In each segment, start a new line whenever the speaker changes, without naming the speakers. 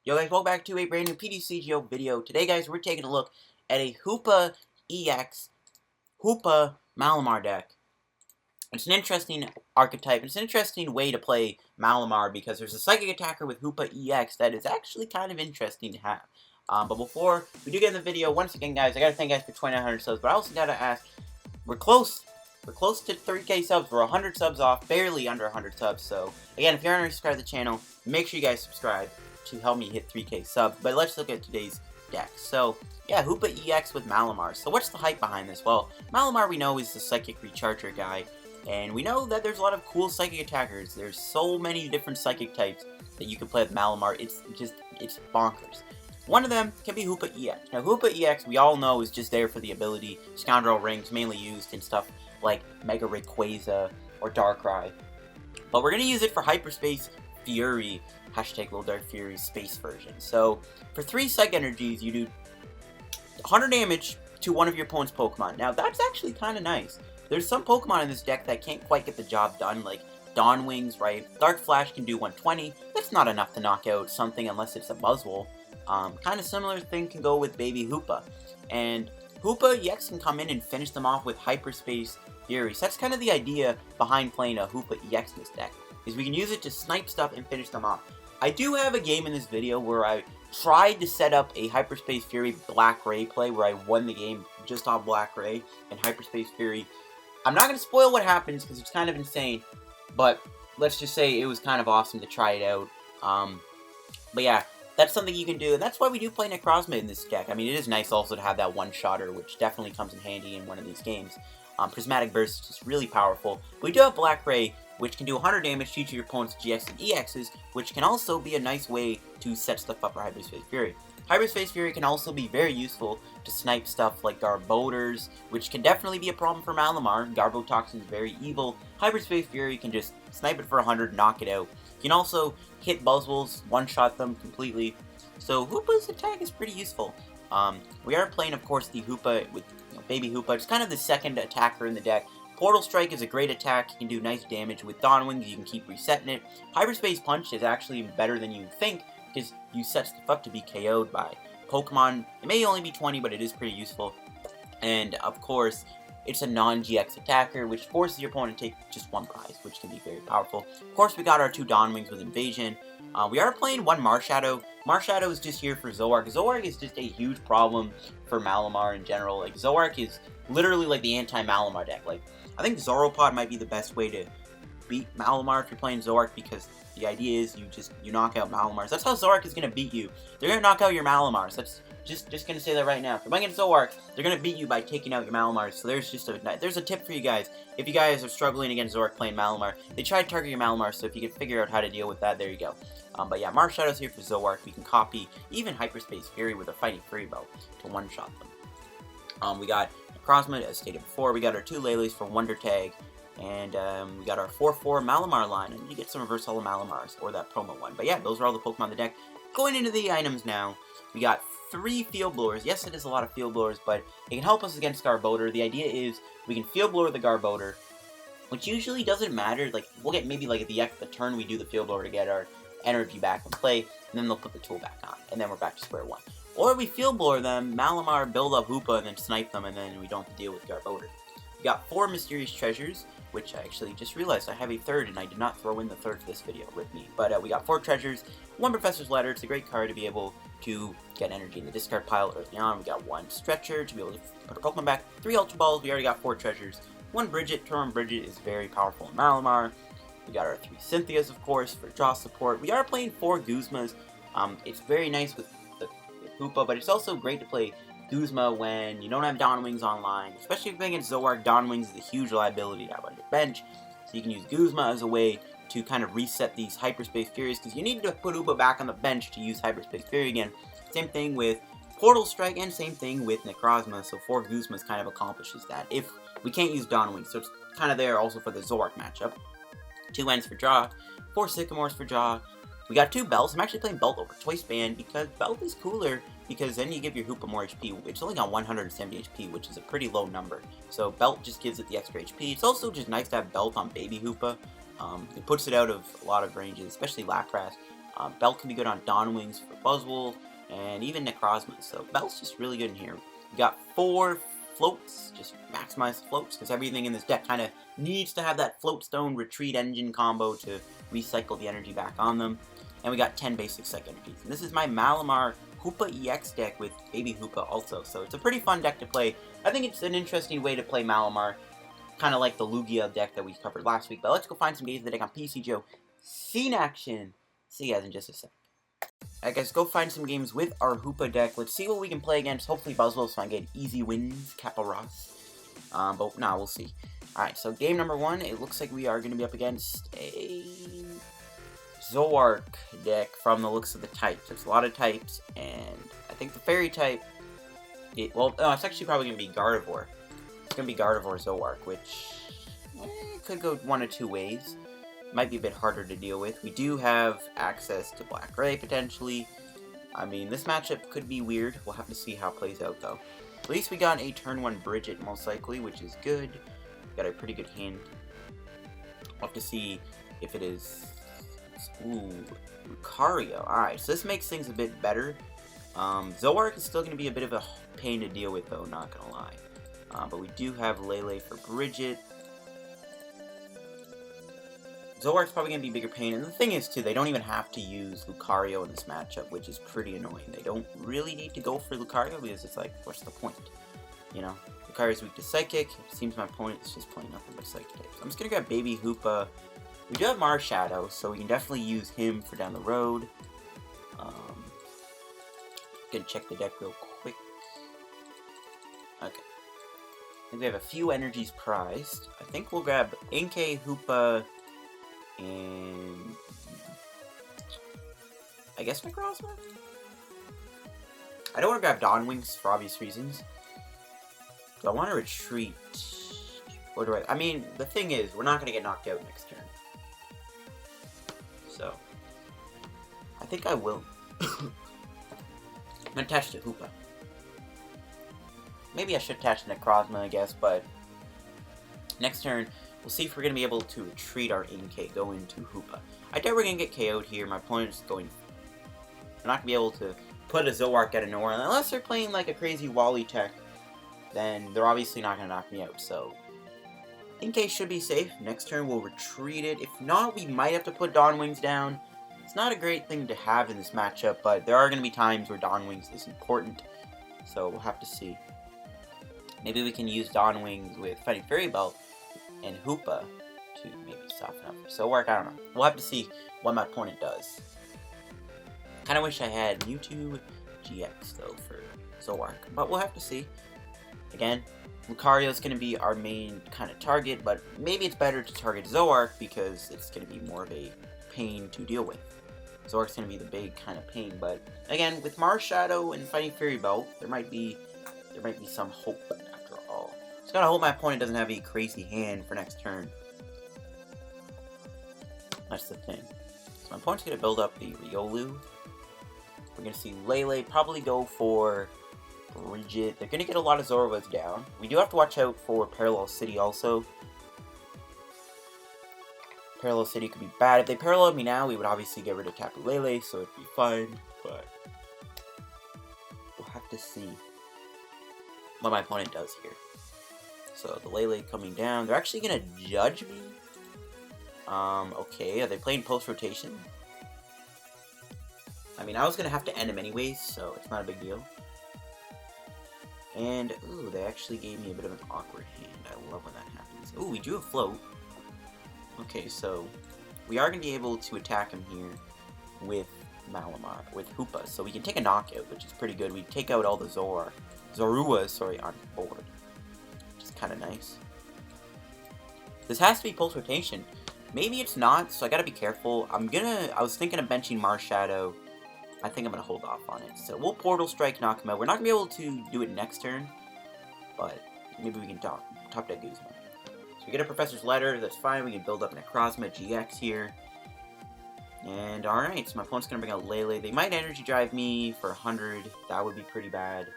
Yo guys, welcome back to a brand new PTCGO video. Today guys, we're taking a look at a Hoopa-EX Hoopa Malamar deck. It's an interesting archetype. It's an interesting way to play Malamar because there's a psychic attacker with Hoopa-EX that is actually kind of interesting to have. But before we do get in the video, once again guys, I gotta thank you guys for 2,900 subs, but I also gotta ask, we're close to 3K subs. We're 100 subs off, barely under 100 subs. So again, if you're not already subscribed to the channel, make sure you guys subscribe to help me hit 3K subs. But let's look at today's deck. So yeah, Hoopa-EX with Malamar. So what's the hype behind this? Well, Malamar we know is the psychic recharger guy, and we know that there's a lot of cool psychic attackers. There's so many different psychic types that you can play with Malamar. It's bonkers. One of them can be Hoopa-EX. Now Hoopa-EX we all know is just there for the ability. Scoundrel Rings mainly used in stuff like Mega Rayquaza or Darkrai. But we're going to use it for Hyperspace Fury, hashtag Little Dark Fury space version. So for 3 Psych Energies, you do 100 damage to one of your opponent's Pokemon. Now that's actually kind of nice. There's some Pokemon in this deck that can't quite get the job done, like Dawn Wings, right? Dark Flash can do 120. That's not enough to knock out something unless it's a Buzzwole. Kind of similar thing can go with Baby Hoopa. And Hoopa-EX can come in and finish them off with Hyperspace Fury. So that's kind of the idea behind playing a Hoopa-EX in this deck, is we can use it to snipe stuff and finish them off. I do have a game in this video where I tried to set up a Hyperspace Fury Black Ray play where I won the game just off Black Ray and Hyperspace Fury. I'm not going to spoil what happens because it's kind of insane, but let's just say it was kind of awesome to try it out. But yeah, that's something you can do, and that's why we do play Necrozma in this deck. I mean, it is nice also to have that one-shotter, which definitely comes in handy in one of these games. Prismatic Burst is just really powerful. We do have Black Ray, which can do 100 damage to each of your opponent's GX and EXs, which can also be a nice way to set stuff up for Hyperspace Fury. Hyperspace Fury can also be very useful to snipe stuff like Garbodors, which can definitely be a problem for Malamar. Garbotoxin is very evil. Hyperspace Fury can just snipe it for 100, knock it out. You can also hit Buzzwoles, one-shot them completely. So Hoopa's attack is pretty useful. We are playing, of course, the Hoopa with Baby Hoopa. It's kind of the second attacker in the deck. Portal Strike is a great attack. You can do nice damage with Dawn Wings. You can keep resetting it. Hyperspace Punch is actually better than you think because you set stuff up to be KO'd by Pokemon. It may only be 20, but it is pretty useful. And, of course, it's a non-GX attacker, which forces your opponent to take just one prize, which can be very powerful. Of course, we got our 2 Dawn Wings with Invasion. We are playing 1 Marshadow. Marshadow is just here for Zoroark. Zoroark is just a huge problem for Malamar in general. Like, Zoroark is literally like the anti-Malamar deck. Like, I think Zoropod might be the best way to beat Malamar if you're playing Zoroark, because the idea is you knock out Malamars. That's how Zoroark is going to beat you. They're going to knock out your Malamars. That's just going to say that right now. If you're playing Zoroark, they're going to beat you by taking out your Malamars. So there's a tip for you guys. If you guys are struggling against Zoroark playing Malamar, they try to target your Malamar, so if you can figure out how to deal with that, there you go. But yeah, Marshadow's here for Zoroark. We can copy even Hyperspace Fury with a Fighting Fury Bow to one-shot them. We got Necrozma, as stated before. We got our 2 Lele's for Wonder Tag. And we got our 4/4 Malamar line, and you get some Reverse Holo Malamars, or that promo one. But yeah, those are all the Pokemon in the deck. Going into the items now, we got 3 Field Blowers. Yes, it is a lot of Field Blowers, but it can help us against Garbodor. The idea is we can Field Blower the Garbodor, which usually doesn't matter. Like, we'll get maybe like at the turn we do the Field Blower to get our energy back in play, and then they'll put the tool back on, and then we're back to square one. Or we Field Blower them, Malamar, build up Hoopa, and then snipe them, and then we don't have to deal with Garbodor. We got 4 Mysterious Treasures, which I actually just realized I have a 3rd, and I did not throw in the 3rd for this video with me. But we got 4 Treasures, 1 Professor's Letter. It's a great card to be able to get energy in the discard pile early on. We got 1 Stretcher to be able to put our Pokemon back, 3 Ultra Balls. We already got 4 Treasures. 1 Brigette. Turn Brigette is very powerful in Malamar. We got our 3 Cynthias, of course, for draw support. We are playing 4 Guzmas. It's very nice with Hoopa, but it's also great to play Guzma when you don't have Dawn Wings online. Especially if you're playing against Zoroark, Dawn Wings is a huge liability to have on your bench. So you can use Guzma as a way to kind of reset these Hyperspace Furies, because you need to put Hoopa back on the bench to use Hyperspace Fury again. Same thing with Portal Strike, and same thing with Necrozma, so 4 Guzmas kind of accomplishes that. If we can't use Dawn Wings, so it's kind of there also for the Zoroark matchup. 2 Ends for draw, 4 Sycamores for draw. We got 2 Belts. I'm actually playing Belt over Choice Band because Belt is cooler, because then you give your Hoopa more HP. It's only got 170 HP, which is a pretty low number. So Belt just gives it the extra HP. It's also just nice to have Belt on Baby Hoopa. It puts it out of a lot of ranges, especially Lapras. Belt can be good on Dawn Wings for Buzzwole, and even Necrozma. So Belt's just really good in here. We got 4 floats, just maximize the floats, because everything in this deck kind of needs to have that Float Stone Retreat Engine combo to recycle the energy back on them. And we got 10 basic psych energies. And this is my Malamar Hoopa-EX deck with Baby Hoopa also, so it's a pretty fun deck to play. I think it's an interesting way to play Malamar, kind of like the Lugia deck that we covered last week. But let's go find some games of the deck on PTCGO. See in action. See you guys in just a sec. Alright guys, go find some games with our Hoopa deck. Let's see what we can play against. Hopefully Buzzwole, so I can get easy wins, Kappa Ross. But nah, we'll see. Alright, so game number 1, it looks like we are going to be up against a Zoroark deck from the looks of the types. There's a lot of types, and I think the fairy type, well, no, it's actually probably going to be Gardevoir. It's going to be Gardevoir Zoroark, which could go one of two ways. Might be a bit harder to deal with. We do have access to Black Ray, potentially. I mean, this matchup could be weird. We'll have to see how it plays out, though. At least we got a turn 1 Brigette, most likely, which is good. Got a pretty good hand. We'll have to see if it is... Ooh, Lucario. Alright, so this makes things a bit better. Zoroark is still going to be a bit of a pain to deal with, though, not going to lie. But we do have Lele for Brigette. Zoroark's probably going to be a bigger pain, and the thing is, too, they don't even have to use Lucario in this matchup, which is pretty annoying. They don't really need to go for Lucario, because it's like, what's the point? You know, Lucario's weak to Psychic. It seems my opponent is just playing nothing but Psychic types. I'm just going to grab Baby Hoopa. We do have Marshadow, so we can definitely use him for down the road. Gonna check the deck real quick. Okay. I think we have a few energies prized. I think we'll grab Inkay, Hoopa, and I guess Necrozma? I don't want to grab Dawn Wings for obvious reasons. So I want to retreat. Or do I mean, the thing is, we're not going to get knocked out next turn. So, I think I will. I'm going to attach to Hoopa. Maybe I should attach to Necrozma, I guess, but next turn, we'll see if we're going to be able to retreat our Inkay, go into Hoopa. I doubt we're going to get KO'd here. My opponent's going... They're not going to be able to put a Zoroark out of nowhere. Unless they're playing like a crazy Wally tech, then they're obviously not going to knock me out. So, Inkay should be safe. Next turn, we'll retreat it. If not, we might have to put Dawn Wings down. It's not a great thing to have in this matchup, but there are going to be times where Dawn Wings is important. So, we'll have to see. Maybe we can use Dawn Wings with Fighting Fairy Belt and Hoopa to maybe soften up for Zoroark. I don't know. We'll have to see what my opponent does. Kind of wish I had Mewtwo GX, though, for Zoroark. But we'll have to see. Again, Lucario is going to be our main kind of target, but maybe it's better to target Zoroark because it's going to be more of a pain to deal with. Zoroark's going to be the big kind of pain, but again, with Marshadow and Fighting Fairy Belt, there might be some hope after all. Just gotta hope my opponent doesn't have a crazy hand for next turn. That's the thing. So my opponent's gonna build up the Riolu. We're gonna see Lele probably go for Brigette. They're gonna get a lot of Zorobas down. We do have to watch out for Parallel City also. Parallel City could be bad. If they paralleled me now, we would obviously get rid of Tapu Lele, so it'd be fine, but we'll have to see what my opponent does here. So the Lele coming down. They're actually gonna judge me. Okay, are they playing post rotation? I mean, I was gonna have to end him anyways, so it's not a big deal. And ooh, they actually gave me a bit of an awkward hand. I love when that happens. Ooh, we drew a float. Okay, so we are gonna be able to attack him here with Malamar, with Hoopa. So we can take a knockout, which is pretty good. We take out all the Zoruas, on board. Which is kind of nice. This has to be pulse rotation. Maybe it's not, so I gotta be careful. I was thinking of benching Marshadow. I think I'm gonna hold off on it. So we'll Portal Strike, knock him out. We're not gonna be able to do it next turn, but maybe we can top that Guzma. So we get a Professor's Letter, that's fine. We can build up Necrozma-GX here. And alright, so my opponent's gonna bring out Lele. They might energy drive me for 100. That would be pretty bad.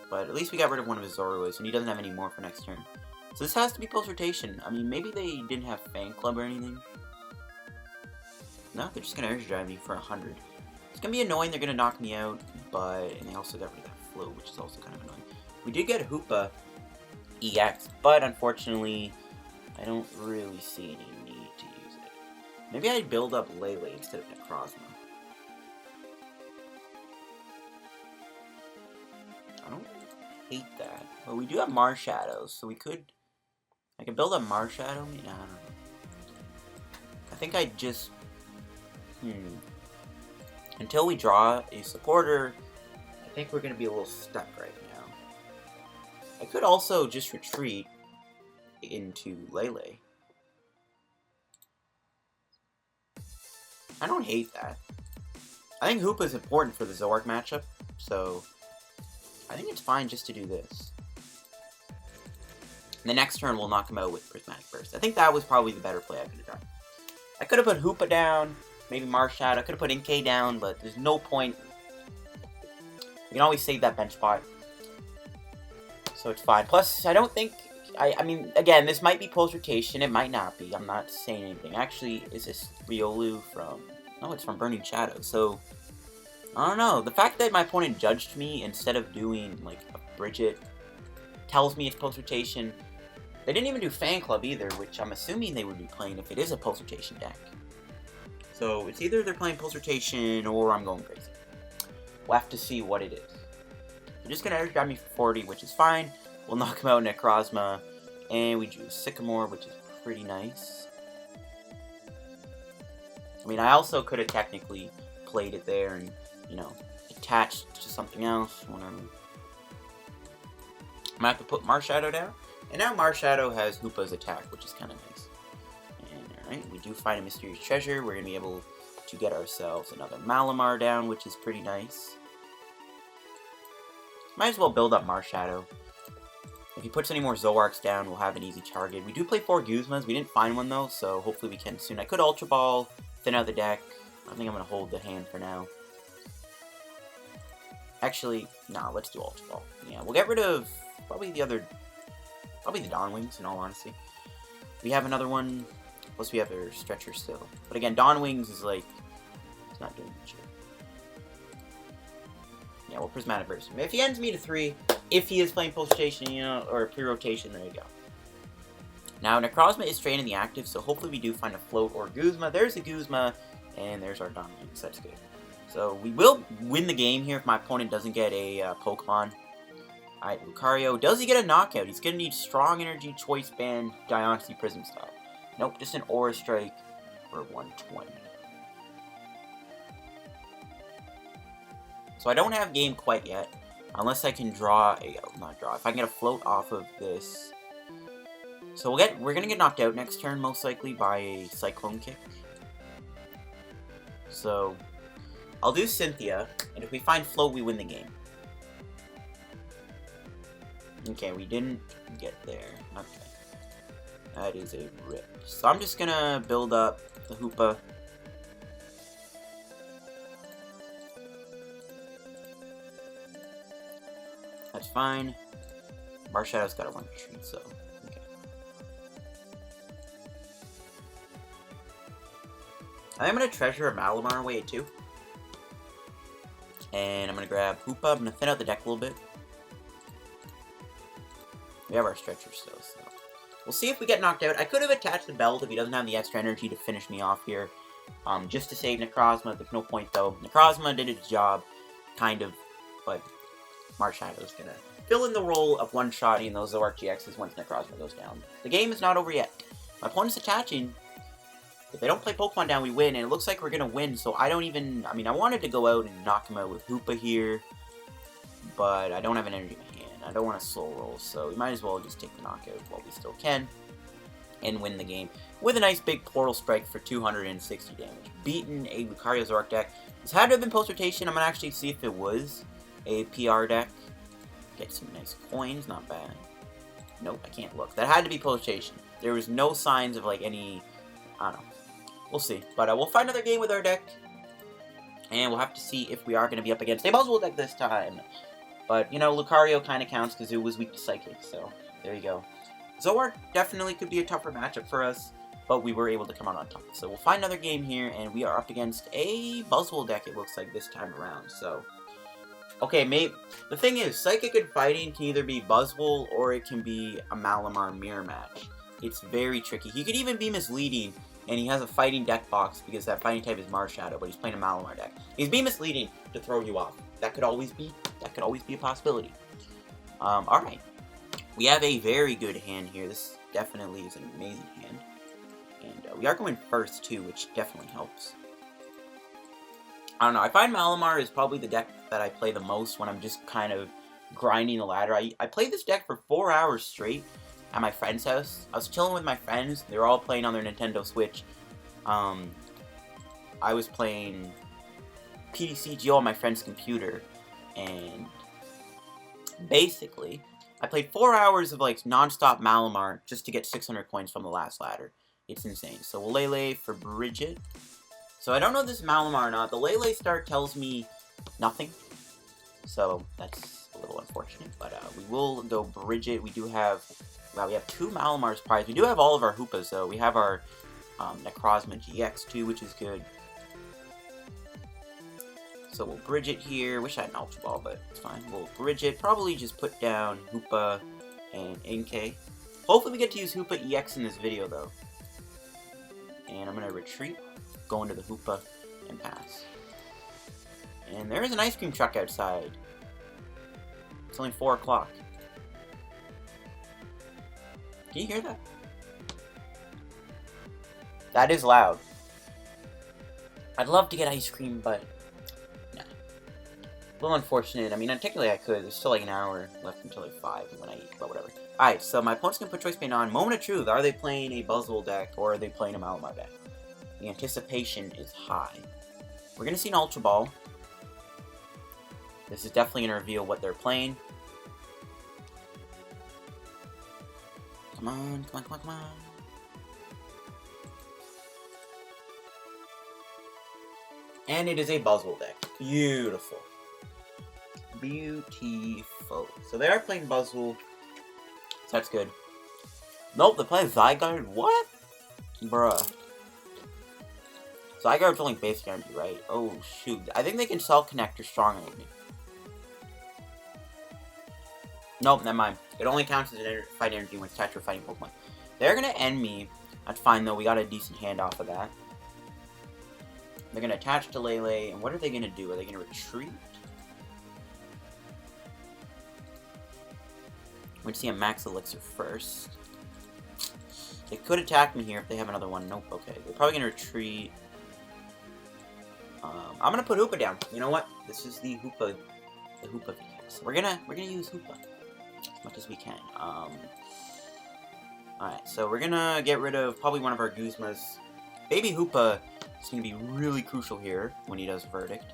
But at least we got rid of one of his Zoruas, and he doesn't have any more for next turn. So this has to be post rotation. I mean, maybe they didn't have Fan Club or anything. No, they're just gonna energy drive me for 100. It's gonna be annoying, they're gonna knock me out, and they also got rid of that float, which is also kind of annoying. We did get Hoopa-EX, but unfortunately, I don't really see any need to use it. Maybe I'd build up Lele instead of Necrozma. I don't hate that. But we do have Marshadows, so I could build up Marshadow? I don't know. I think I'd just... Until we draw a supporter, I think we're going to be a little stuck right now. I could also just retreat into Lele. I don't hate that. I think Hoopa is important for the Zoroark matchup, so I think it's fine just to do this. And the next turn we'll knock him out with Prismatic Burst. I think that was probably the better play I could have done. I could have put Hoopa down, maybe Marshadow. I could have put Inkay down, but there's no point. You can always save that bench spot. So it's fine. Plus, I don't think... I mean, again, this might be post-rotation. It might not be. I'm not saying anything. Actually, is this Riolu from... No, it's from Burning Shadow. So, I don't know. The fact that my opponent judged me instead of doing, like, a Brigette tells me it's post-rotation. They didn't even do Fan Club either, which I'm assuming they would be playing if it is a post-rotation deck. So, it's either they're playing post-rotation or I'm going crazy. We'll have to see what it is. They're just going to grab me for 40, which is fine. We'll knock him out Necrozma. And we drew Sycamore, which is pretty nice. I mean, I also could have technically played it there and, you know, attached to something else, whatever. I'm gonna have to put Marshadow down. And now Marshadow has Hoopa's attack, which is kind of nice. And, alright, we do find a Mysterious Treasure. We're gonna be able to get ourselves another Malamar down, which is pretty nice. Might as well build up Marshadow. If he puts any more Zoroarks down, we'll have an easy target. We do play 4 Guzmas. We didn't find one, though, so hopefully we can soon. I could Ultra Ball, thin out the deck. I think I'm going to hold the hand for now. Actually, nah, let's do Ultra Ball. Yeah, we'll get rid of probably the Dawn Wings, in all honesty. We have another one, plus we have a Stretcher still. But again, Dawn Wings is like, it's not doing much here. Yeah, we'll Prismatic Burst him. If he ends me to 3, if he is playing post-rotation, you know, or pre-rotation, there you go. Now, Necrozma is straight in the active, so hopefully we do find a Float or Guzma. There's a Guzma, and there's our Dawn Wings. That's good. So, we will win the game here if my opponent doesn't get a Pokemon. Alright, Lucario. Does he get a knockout? He's going to need Strong Energy, Choice Band, Dionysi Prism Style. Nope, just an Aura Strike for 120. So I don't have game quite yet, unless I can draw a, if I can get a Float off of this. So we're gonna get knocked out next turn, most likely, by a Cyclone Kick. So, I'll do Cynthia, and if we find Float, we win the game. Okay, we didn't get there. Okay. That is a rip. So I'm just gonna build up the Hoopa. That's fine. Marshadow's got a 1 retreat, so okay. I'm gonna treasure a Malamar away at 2. And I'm gonna grab Hoopa. I'm gonna thin out the deck a little bit. We have our Stretcher still, so we'll see if we get knocked out. I could have attached the belt if he doesn't have the extra energy to finish me off here. Just to save Necrozma. There's no point though. Necrozma did its job, kind of, but Marshadow's gonna fill in the role of one-shotting those Zoroark GXs once Necrozma goes down. The game is not over yet. My opponent's attaching. If they don't play Pokemon down, we win, and it looks like we're gonna win, so I don't even... I mean, I wanted to go out and knock him out with Hoopa here, but I don't have an energy in my hand. I don't want to soul roll, so we might as well just take the knockout while we still can, and win the game with a nice big Portal Strike for 260 damage. Beaten a Lucario Zoroark deck. This had to have been post-rotation. I'm gonna actually see if it was a PR deck. Get some nice coins, not bad. Nope, I can't look. That had to be post-rotation. There was no signs of, like, any... I don't know. We'll see. But we'll find another game with our deck. And we'll have to see if we are going to be up against a Buzzwole deck this time. But, you know, Lucario kind of counts because it was weak to Psychic. So, there you go. Zoroark definitely could be a tougher matchup for us. but we were able to come out on top. So we'll find another game here, and we are up against a Buzzwole deck, it looks like, this time around. So, okay, the thing is, Psychic and Fighting can either be Buzzwole, or it can be a Malamar mirror match. It's very tricky. He could even be misleading, and he has a fighting deck box, because that fighting type is Marshadow, but he's playing a Malamar deck. He's being misleading to throw you off. That could always be a possibility. Alright. We have a very good hand here. This definitely is an amazing hand. And we are going first, too, which definitely helps. I don't know. I find Malamar is probably the deck that I play the most when I'm just kind of grinding the ladder. I played this deck for 4 hours straight at my friend's house. I was chilling with my friends. They were all playing on their Nintendo Switch. I was playing PTCGO on my friend's computer. And basically, I played 4 hours of like non-stop Malamar just to get 600 coins from the last ladder. It's insane. So we'll Lele for Brigette. So I don't know if this is Malamar or not. The Lele start tells me nothing. So that's a little unfortunate. But we will go Brigette. We do have, well, we have 2 Malamars prized. We do have all of our Hoopas though. We have our Necrozma-GX too, which is good. So we'll Brigette here. Wish I had an Ultra Ball, but it's fine. We'll Brigette. Probably just put down Hoopa and Inkay. Hopefully we get to use Hoopa-EX in this video though. And I'm going to retreat, go into the Hoopa, and pass. And there is an ice cream truck outside. It's only 4 o'clock. Can you hear that? That is loud. I'd love to get ice cream, but nah. A little unfortunate. I mean, technically I could. There's still like an hour left until like 5 when I eat, but whatever. Alright, so my opponent's going to put Choice Band on. Moment of truth. Are they playing a Buzzwole deck, or are they playing a Malamar deck? The anticipation is high. We're going to see an Ultra Ball. This is definitely going to reveal what they're playing. Come on, come on, come on, come on. And it is a Buzzwole deck. Beautiful. Beautiful. So they are playing Buzzwole. So that's good. Nope, they're playing Zygarde? What? Bruh. Zygarde's only basic energy, right? Oh, shoot. I think they can self-connect or strong energy. Nope, never mind. It only counts as an fight energy when it's attached to a fighting Pokemon. They're gonna end me. That's fine, though. We got a decent hand off of that. They're gonna attach to Lele, and what are they gonna do? Are they gonna retreat? We're going to see a Max Elixir first. They could attack me here if they have another one. Nope, okay. They're probably going to retreat. I'm going to put Hoopa down. You know what? This is the Hoopa VX. We're gonna use Hoopa as much as we can. Alright, so we're going to get rid of probably one of our Guzmas. Baby Hoopa is going to be really crucial here when he does Verdict.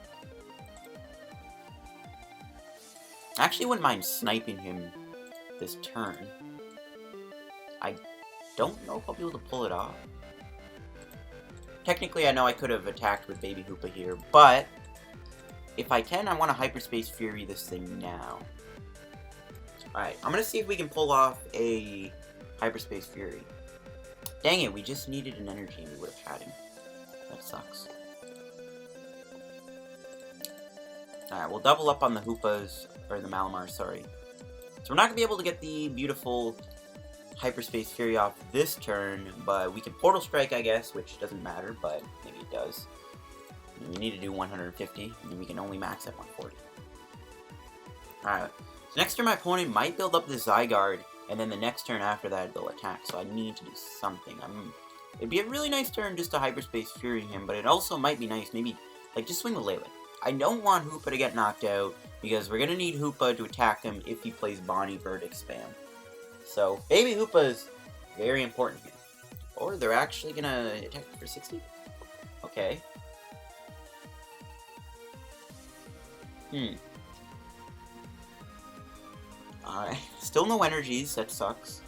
I actually wouldn't mind sniping him this turn. I don't know if I'll be able to pull it off. Technically, I know I could have attacked with Baby Hoopa here, but if I can, I want to Hyperspace Fury this thing now. Alright, I'm going to see if we can pull off a Hyperspace Fury. Dang it, we just needed an energy and we would have had him. That sucks. Alright, we'll double up on the Hoopas, or the Malamar, sorry. So we're not going to be able to get the beautiful Hyperspace Fury off this turn, but we can Portal Strike, I guess, which doesn't matter, but maybe it does. And we need to do 150, and we can only max at 140. Alright, so next turn my opponent might build up the Zygarde, and then the next turn after that they'll attack, so I need to do something. It'd be a really nice turn just to Hyperspace Fury him, but it also might be nice, maybe, like, just swing the Lele. I don't want Hoopa to get knocked out, because we're going to need Hoopa to attack him if he plays Bonnie Verdict spam. So, Baby Hoopa is very important here. Or they're actually going to attack for 60? Okay. Alright. Still no energies, that sucks.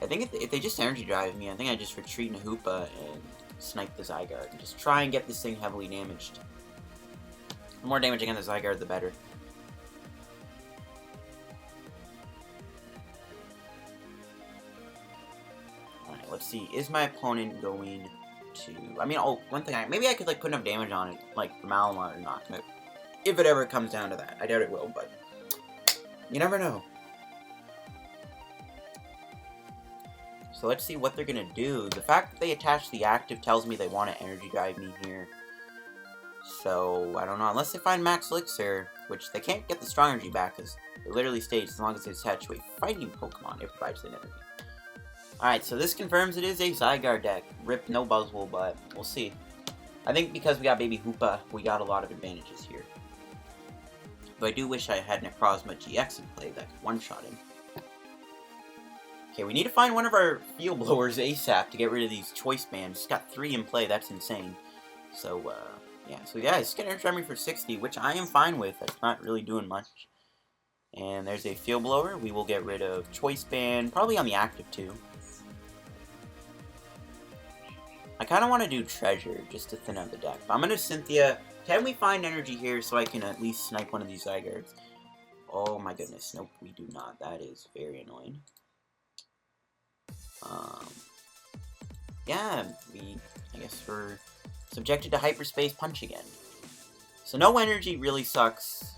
I think if they just energy drive me, I think I just retreat into Hoopa and snipe the Zygarde. And just try and get this thing heavily damaged. The more damage I get on the Zygarde, the better. Alright, let's see, is my opponent going to... I mean, oh, one thing, maybe I could, like, put enough damage on it, like, for Malamar or not. If it ever comes down to that. I doubt it will, but you never know. So let's see what they're gonna do. The fact that they attach the active tells me they want to energy drive me here. So, I don't know. Unless they find Max Elixir, which they can't get the strong energy back, because it literally states as long as it's attached to a fighting Pokemon, it provides the energy. Alright, so this confirms it is a Zygarde deck. Rip, no Buzzwole, but we'll see. I think because we got Baby Hoopa, we got a lot of advantages here. But I do wish I had Necrozma-GX in play that could one-shot him. Okay, we need to find one of our Field Blowers ASAP to get rid of these choice bands. It's got 3 in play, that's insane. So, yeah, it's gonna energy me for 60, which I am fine with. That's not really doing much. And there's a Field Blower. We will get rid of choice band, probably on the active too. I kind of want to do Treasure, just to thin out the deck. But I'm going to Cynthia. Can we find energy here so I can at least snipe one of these Zygardes? Oh my goodness, nope, we do not. That is very annoying. Yeah, I guess we're subjected to Hyperspace Punch again. So no energy really sucks.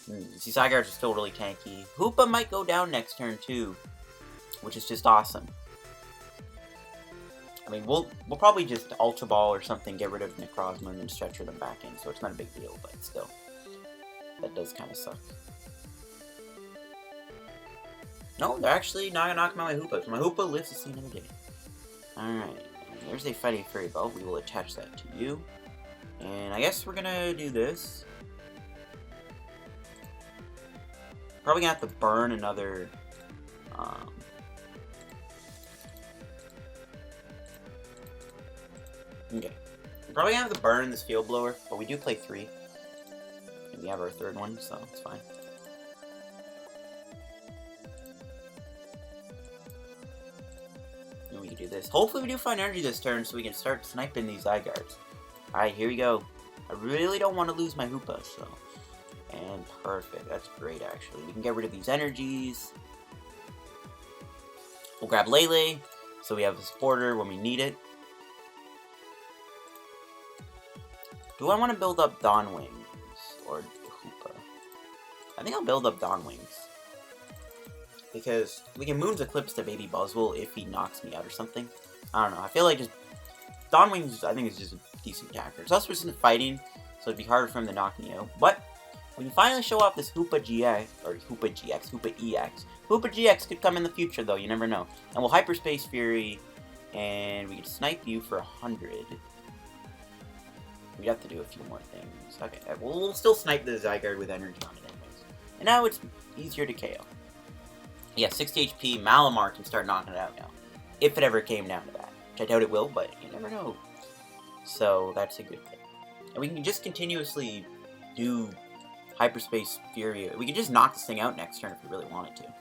These Zygardes are still really tanky. Hoopa might go down next turn too, which is just awesome. I mean, we'll probably just Ultra Ball or something, get rid of Necrozma and then Stretcher them back in, so it's not a big deal, but still. That does kind of suck. No, they're actually not going to knock my Hoopa, so my Hoopa lives to see another day. Alright, there's a Fighting Fairy Ball. We will attach that to you. And I guess we're going to do this. Probably going to have to burn another... Okay. We're probably gonna have to burn this Field Blower, but we do play 3. And we have our 3rd one, so it's fine. And we can do this. Hopefully we do find energy this turn so we can start sniping these Zygardes. Alright, here we go. I really don't want to lose my Hoopa, so... And perfect. That's great, actually. We can get rid of these energies. We'll grab Lele, so we have a supporter when we need it. Do I want to build up Dawn Wings or Hoopa? I think I'll build up Dawn Wings. Because we can Moon's Eclipse to Baby Buzzwole if he knocks me out or something. I don't know. I feel like just Dawn Wings, I think, is just a decent attacker. It's also just fighting, so it'd be harder for him to knock me out. But when you finally show off this Hoopa-GX, or Hoopa-GX, Hoopa-EX. Hoopa-GX could come in the future, though. You never know. And we'll Hyperspace Fury, and we can snipe you for 100. We have to do a few more things. Okay, we'll still snipe the Zygarde with energy on it anyways. And now it's easier to KO. Yeah, 60 HP, Malamar can start knocking it out now. If it ever came down to that. Which I doubt it will, but you never know. So, that's a good thing. And we can just continuously do Hyperspace Fury. We can just knock this thing out next turn if we really wanted to.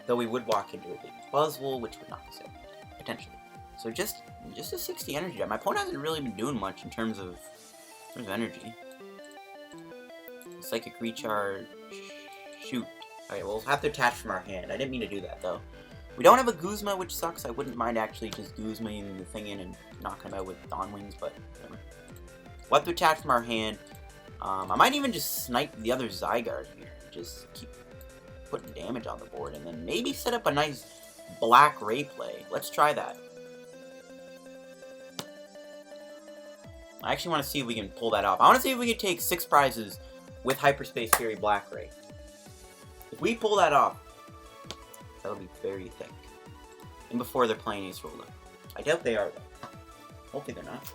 Though we would walk into a big Buzzwole, which would knock us out. Potentially. So just a 60 energy die. My opponent hasn't really been doing much in terms of energy. Psychic Recharge. Shoot. Okay, we'll have to attach from our hand. I didn't mean to do that, though. We don't have a Guzma, which sucks. I wouldn't mind actually just Guzma-ing the thing in and knocking him out with Dawn Wings, but whatever. We'll have to attach from our hand. I might even just snipe the other Zygarde here. Just keep putting damage on the board, and then maybe set up a nice Black Ray play. Let's try that. I actually want to see if we can pull that off. I want to see if we can take 6 prizes with Hyperspace Fury Black Ray. If we pull that off, that'll be very thick. And before they're playing Ace Roller. I doubt they are, though. Hopefully they're not.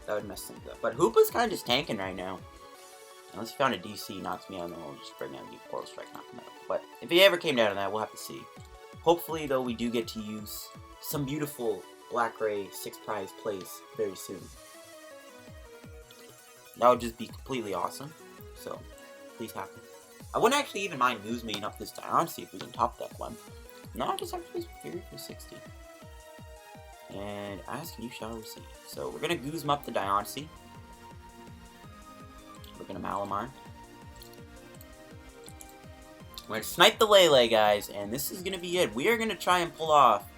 That would mess things up. But Hoopa's kind of just tanking right now. Unless he found a DC, knocks me out, and then we'll just bring out a Portal Strike, knock him out. But if he ever came down to that, we'll have to see. Hopefully, though, we do get to use some beautiful Black Ray 6 prize plays very soon. That would just be completely awesome. So, please happen. I wouldn't actually even mind Guzma-ing up this time. See if we can top deck one. No, I just have to Fury for 60. And ask and you shall receive. So, we're going to Guzma up the Diancie. We're going to Malamar. We're going to snipe the Lele, guys, and this is going to be it. We are going to try and pull off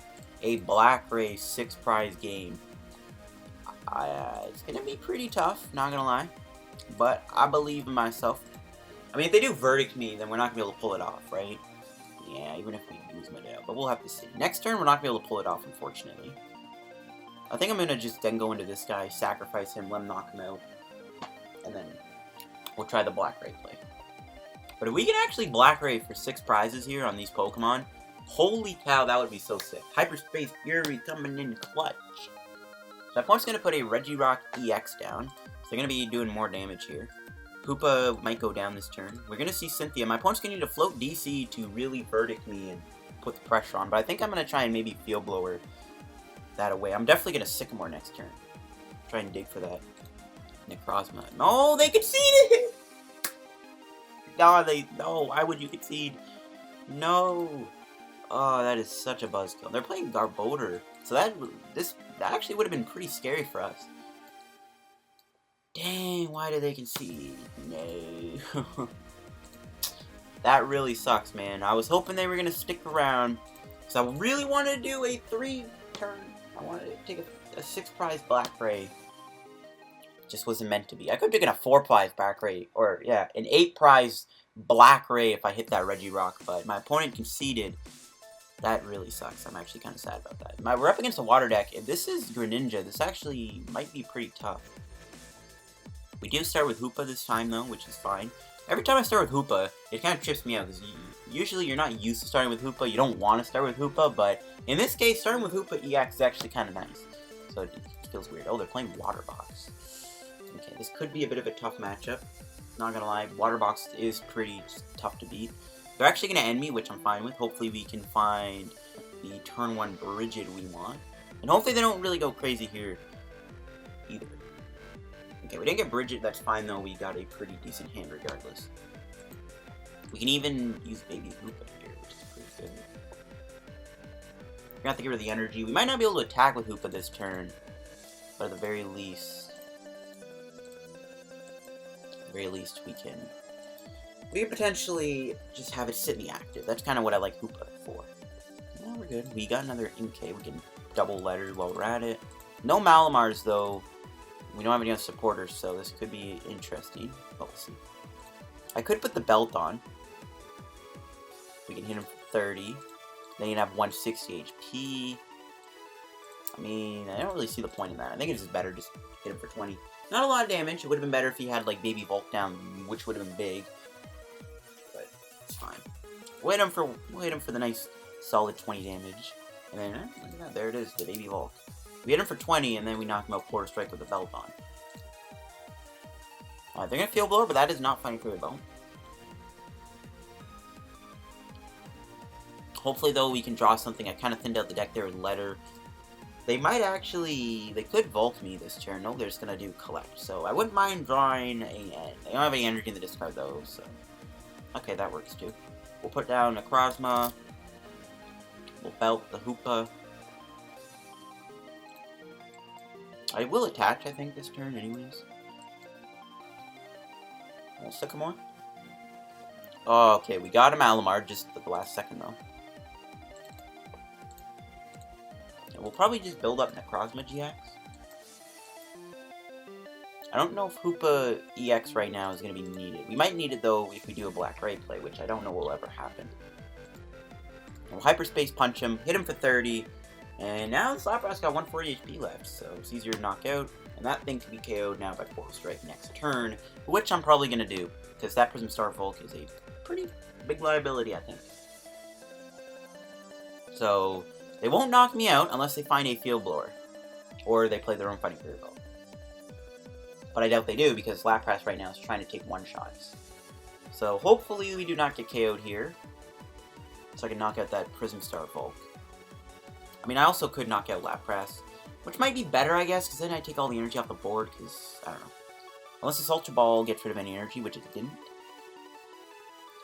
a Black Ray 6-prize game. It's going to be pretty tough, not going to lie. But I believe in myself. I mean, if they do verdict me, then we're not going to be able to pull it off, right? Yeah, even if we use Malamar, but we'll have to see. Next turn, we're not going to be able to pull it off, unfortunately. I think I'm going to just then go into this guy, sacrifice him, let him knock him out. And then we'll try the Black Ray play. But if we can actually Black Ray for 6 prizes here on these Pokemon, holy cow, that would be so sick. Hyperspace Fury coming in clutch. So my opponent's going to put a Regirock EX down. So they're going to be doing more damage here. Hoopa might go down this turn. We're going to see Cynthia. My opponent's going to need to float DC to really verdict me and put the pressure on. But I think I'm going to try and maybe Field Blower that away. I'm definitely going to Sycamore next turn. Try and dig for that Necrozma. No, they conceded! No, why would you concede? No. Oh, that is such a buzzkill. They're playing Garbodor. So that actually would have been pretty scary for us. Dang, why did they concede? No. That really sucks, man. I was hoping they were going to stick around. Because I really wanted to do a 3-turn. I wanted to take a 6-prize Black Ray. Just wasn't meant to be. I could have taken a 4-prize Black Ray, or yeah, an 8-prize Black Ray if I hit that Regirock, but my opponent conceded. That really sucks. I'm actually kind of sad about that. We're up against a water deck. If this is Greninja, this actually might be pretty tough. We do start with Hoopa this time though, which is fine. Every time I start with Hoopa, it kind of trips me out, because usually you're not used to starting with Hoopa. You don't want to start with Hoopa, but in this case, starting with Hoopa-EX is actually kind of nice. So it feels weird. Oh, they're playing Water Box. Okay, this could be a bit of a tough matchup. Not gonna lie, Water Box is pretty tough to beat. They're actually gonna end me, which I'm fine with. Hopefully we can find the turn 1 Brigette we want. And hopefully they don't really go crazy here either. Okay, we didn't get Brigette, that's fine though. We got a pretty decent hand regardless. We can even use Baby Hoopa here, which is pretty good. We're gonna have to get rid of the energy. We might not be able to attack with Hoopa this turn, but at the very least we can potentially just have it sit me active. That's kind of what I like Hoopa for. Yeah, we're good. We got another Inkay. We can double letter while we're at it. No Malamars though. We don't have any other supporters, so this could be interesting. But we'll see. I could put the belt on. We can hit him for 30. Then you can have 160 HP. I mean, I don't really see the point in that. I think it's just better just hit him for 20. Not a lot of damage. It would have been better if he had, like, Baby Volk down, which would have been big. But it's fine. We'll hit him for the nice, solid 20 damage. And then, look at that. There it is, the Baby Volk. We hit him for 20, and then we knock him out Quarter Strike with the belt on. Alright, they're going to Field Blower, but that is not fighting for the belt. Hopefully, though, we can draw something. I kind of thinned out the deck there with Letter. They might actually... They could Volt me this turn. No, they're just going to do Collect. So, I wouldn't mind drawing a... They don't have any energy in the discard, though, so... Okay, that works, too. We'll put down Necrozma. We'll belt the Hoopa. I will attach, I think, this turn, anyways. We'll Sycamore. Oh, okay, we got a Malamar just at the last second, though. We'll probably just build up Necrozma-GX. I don't know if Hoopa-EX right now is going to be needed. We might need it, though, if we do a Black Ray play, which I don't know will ever happen. We'll Hyperspace Punch him, hit him for 30, and now the Slapper's got 140 HP left, so it's easier to knock out. And that thing can be KO'd now by Portal Strike next turn, which I'm probably going to do, because that Prism Star Volk is a pretty big liability, I think. So... They won't knock me out unless they find a Field Blower. Or they play their own Fighting Spirit Ball. But I doubt they do, because Lapras right now is trying to take one-shots. So hopefully we do not get KO'd here. So I can knock out that Prism Star Volk. I mean, I also could knock out Lapras. Which might be better, I guess, because then I take all the energy off the board, because, I don't know. Unless this Ultra Ball gets rid of any energy, which it didn't.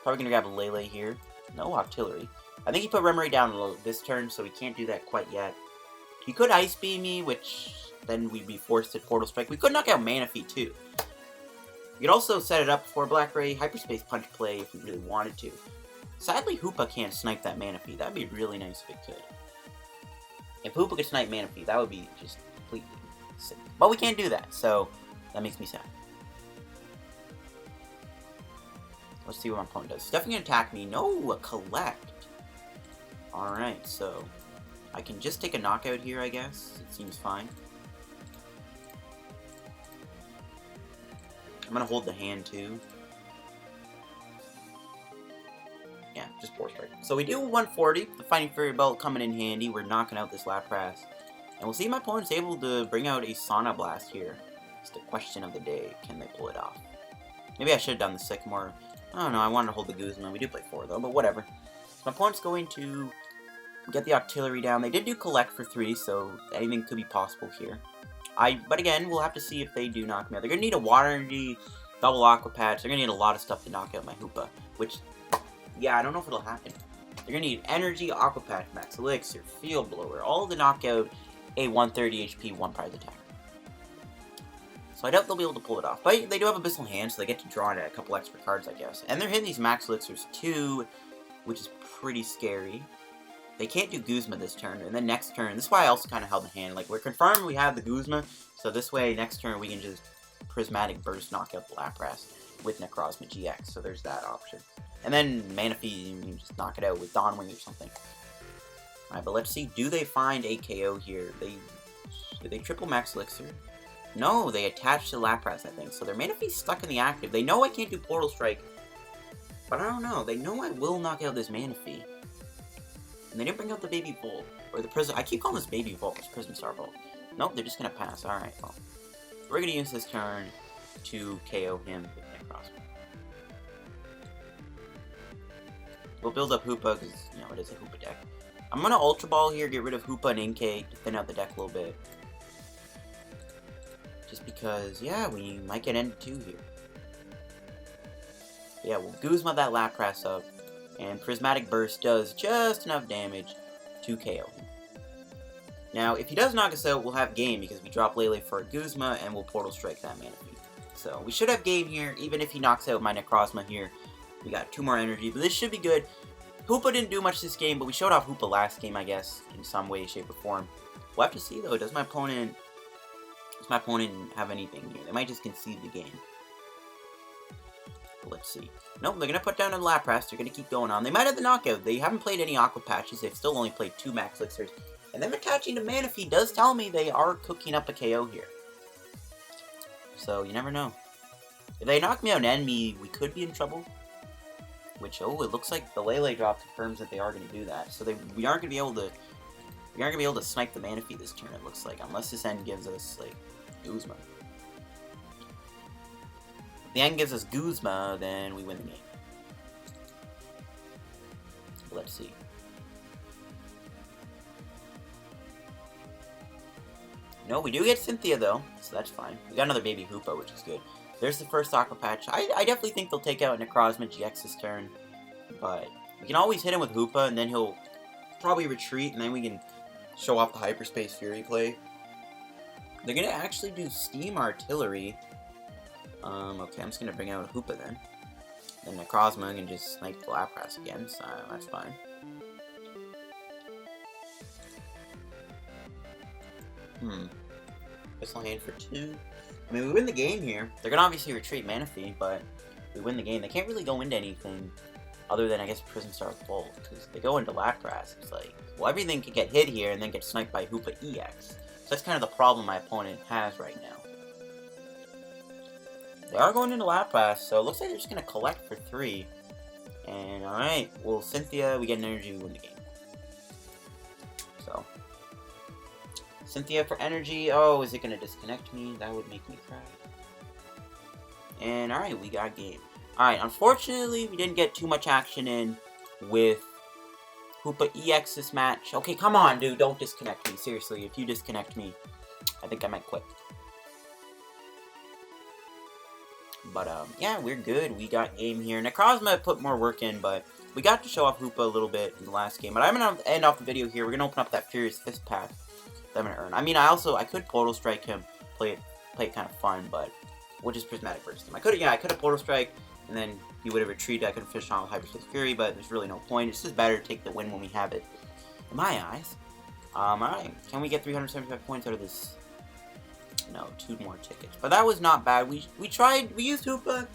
Probably going to grab a Lele here. No Artillery. I think he put Remory down this turn, so we can't do that quite yet. He could Ice Beam me, which then we'd be forced to Portal Strike. We could knock out Manaphy, too. We could also set it up for Black Ray Hyperspace Punch play if we really wanted to. Sadly, Hoopa can't snipe that Manaphy. That'd be really nice if it could. If Hoopa could snipe Manaphy, that would be just completely sick. But we can't do that, so that makes me sad. Let's see what my opponent does. He's definitely gonna attack me. No, a collect. Alright, so I can just take a knockout here, I guess. It seems fine. I'm gonna hold the hand too. Yeah, just Force Strike. So we do 140. The Fighting Fury Belt coming in handy. We're knocking out this Lapras. And we'll see if my opponent's able to bring out a Sauna Blast here. It's the question of the day. Can they pull it off? Maybe I should have done the Sycamore. I don't know. I wanted to hold the Guzma. We do play 4 though, but whatever. So my opponent's going to get the Octillery down. They did do Collect for 3, so anything could be possible here. But again, we'll have to see if they do knock me out. They're going to need a Water Energy, double Aqua Patch. They're going to need a lot of stuff to knock out my Hoopa, which, yeah, I don't know if it'll happen. They're going to need Energy, Aqua Patch, Max Elixir, Field Blower, all to knock out a 130 HP, 1 prize attack. So I doubt they'll be able to pull it off. But they do have Abyssal Hand, so they get to draw a couple extra cards, I guess. And they're hitting these Max Elixirs too, which is pretty scary. They can't do Guzma this turn, and then next turn, this is why I also kind of held the hand. Like, we're confirmed we have the Guzma, so this way, next turn, we can just Prismatic Burst knock out the Lapras with Necrozma-GX, so there's that option. And then Manaphy, you can just knock it out with Dawnwing or something. Alright, but let's see, do they find a KO here? Do they triple Max Elixir? No, they attach to Lapras, I think, so their Manaphy's stuck in the active. They know I can't do Portal Strike, but I don't know. They know I will knock out this Manaphy. And they didn't bring out the Baby Bolt, or the Prism. I keep calling this Baby Bolt, it's Prism Star Bolt. Nope, they're just gonna pass. Alright, well. We're gonna use this turn to KO him with Necrozma. We'll build up Hoopa, because, you know, it is a Hoopa deck. I'm gonna Ultra Ball here, get rid of Hoopa and Inkay to thin out the deck a little bit. Just because, yeah, we might get End 2 here. Yeah, we'll Guzma that Lapras up. And Prismatic Burst does just enough damage to KO him. Now, if he does knock us out, we'll have game because we drop Lele for a Guzma and we'll Portal Strike that Manaphy. So we should have game here, even if he knocks out my Necrozma here. We got 2 more energy, but this should be good. Hoopa didn't do much this game, but we showed off Hoopa last game, I guess, in some way, shape, or form. We'll have to see, though. Does my opponent have anything here? They might just concede the game. Let's see. Nope, they're going to put down a Lapras. They're going to keep going on. They might have the knockout. They haven't played any Aqua Patches. They've still only played 2 Max Elixirs. And them attaching to Manaphy does tell me they are cooking up a KO here. So, you never know. If they knock me out and end me, we could be in trouble. Which, oh, it looks like the Lele drop confirms that they are going to do that. So we aren't going to be able to snipe the Manaphy this turn, it looks like. Unless this end gives us, like, Guzma. If the end gives us Guzma, then we win the game. Let's see. No, we do get Cynthia, though, so that's fine. We got another Baby Hoopa, which is good. There's the first Aqua Patch. I definitely think they'll take out Necrozma-GX this turn, but we can always hit him with Hoopa, and then he'll probably retreat, and then we can show off the Hyperspace Fury play. They're going to actually do Steam Artillery. Okay, I'm just going to bring out a Hoopa then. Then Necrozma can just snipe the Lapras again, so that's fine. Whistle Hand for 2. I mean, we win the game here. They're going to obviously retreat Manaphy, but we win the game. They can't really go into anything other than, I guess, Prism Star Bolt, because they go into Lapras. It's like, well, everything could get hit here and then get sniped by Hoopa-EX. So that's kind of the problem my opponent has right now. They are going into Lapras, so it looks like they're just going to collect for 3. And, alright, well, Cynthia, we get an energy, we win the game. So, Cynthia for energy. Oh, is it going to disconnect me? That would make me cry. And, alright, we got game. Alright, unfortunately, we didn't get too much action in with Hoopa-EX this match. Okay, come on, dude, don't disconnect me. Seriously, if you disconnect me, I think I might quit. But, yeah, we're good. We got game here. Necrozma put more work in, but we got to show off Hoopa a little bit in the last game. But I'm going to end off the video here. We're going to open up that Furious Fist pack that I'm going to earn. I mean, I could Portal Strike him, play it kind of fun, but which is Prismatic Burst him. I could have Portal Strike, and then he would have retreated. I could have finished on with Hyperspace Fury, but there's really no point. It's just better to take the win when we have it. In my eyes. Alright, can we get 375 points out of this? No, 2 more tickets. But that was not bad. We used Hoopa.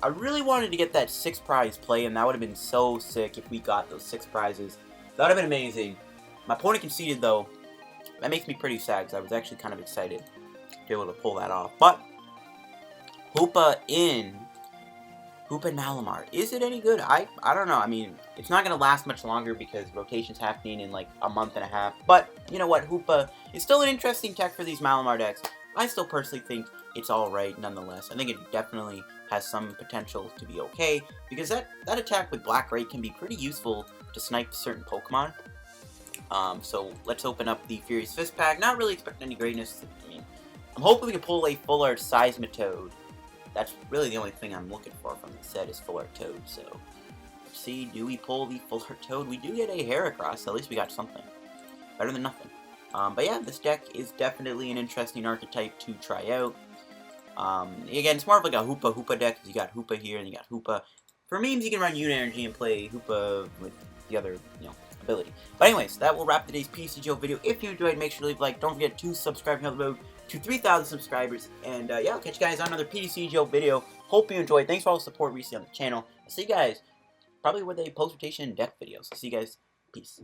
I really wanted to get that 6 prize play, and that would have been so sick if we got those 6 prizes. That would have been amazing. My opponent conceded, though. That makes me pretty sad, because I was actually kind of excited to be able to pull that off. But, Hoopa in Hoopa Malamar. Is it any good? I don't know. I mean, it's not going to last much longer because rotation's happening in like a month and a half. But, you know what? Hoopa is still an interesting tech for these Malamar decks. I still personally think it's alright nonetheless. I think it definitely has some potential to be okay. Because that attack with Black Ray can be pretty useful to snipe certain Pokemon. So let's open up the Furious Fist pack. Not really expecting any greatness. I mean, I'm hoping we can pull a Full Art Seismitoad. That's really the only thing I'm looking for from the set is Full Art Toad, so let's see, do we pull the Full Art Toad? We do get a Heracross, so at least we got something. Better than nothing. But yeah, this deck is definitely an interesting archetype to try out. Again, it's more of like a Hoopa deck, because you got Hoopa here, and you got Hoopa. For memes, you can run XYEnergy and play Hoopa with the other, ability. But anyways, that will wrap today's PTCGO video. If you enjoyed, make sure to leave a like. Don't forget to subscribe to the road to 3,000 subscribers. And yeah, I'll catch you guys on another PTCGO video. Hope you enjoyed. Thanks for all the support recently on the channel. I'll see you guys probably with a post-rotation deck video. So see you guys. Peace.